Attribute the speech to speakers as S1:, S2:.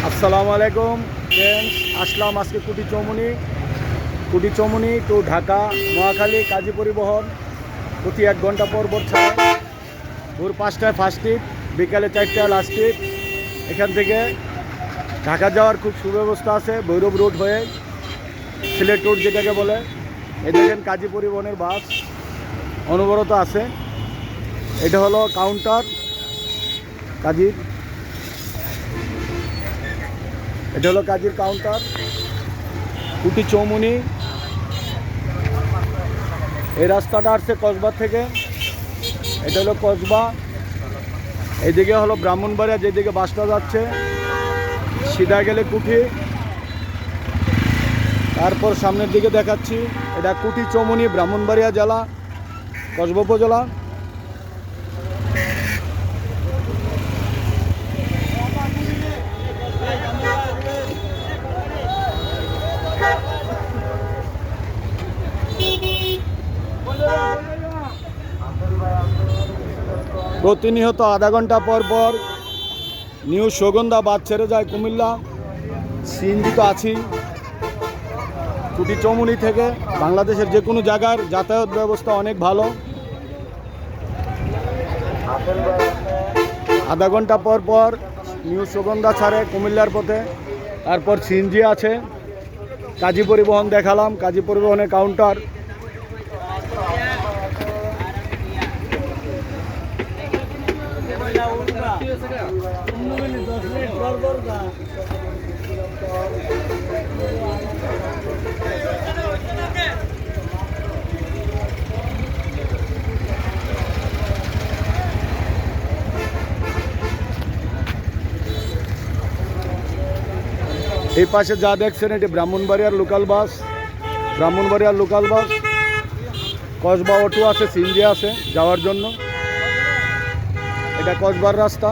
S1: আসসালামু আলাইকুম ফ্রেন্ডস, আসলাম আজকে কুটি চৌমুনি টু ঢাকা নোয়াখালী কাজী পরিবহন প্রতি 1 ঘন্টা পর ছাড়ে। ভোর 5টায় ফার্স্ট ট্রিপ, বিকালে 4টায় লাস্ট ট্রিপ। এখান থেকে ঢাকা যাওয়ার খুব সুব্যবস্থা আছে, ভৈরব রোড হয়ে সিলেট রোড যেটাকে বলে। এই দেখেন কাজী পরিবহনের বাস অনবরত আছে। এটা হলো কাউন্টার কাজীর, এটা হলো কাজীর কাউন্টার কুটি চৌমুনি। এই রাস্তাটা আসছে কসবা থেকে, এটা হলো কসবা। এইদিকে হলো ব্রাহ্মণবাড়িয়া, যেদিকে বাসটা যাচ্ছে সিধা গেলে কুঠি। তারপর সামনের দিকে দেখাচ্ছি, এটা কুটি চৌমুনি, ব্রাহ্মণবাড়িয়া জেলা, কসবা উপজেলা। প্রতিনিয়ত আধা ঘন্টা পর পর নিউ সুগন্ধা বাস ছেড়ে যায় কুমিল্লা। সিএনজি তো আছেই। কুটি চৌমুনি থেকে বাংলাদেশের যে কোনো জায়গার যাতায়াত ব্যবস্থা অনেক ভালো। আধা ঘন্টা পর পর নিউ সুগন্ধা ছাড়ে কুমিল্লার পথে। তারপর সিএনজি আছে। কাজী পরিবহন দেখালাম, কাজী পরিবহনের কাউন্টার। এই পাশে যা দেখছেন এটি ব্রাহ্মণবাড়িয়ার লোকাল বাস, কসবা অটো আছে, সিএনজি আছে যাওয়ার জন্য। এটা কসবার রাস্তা।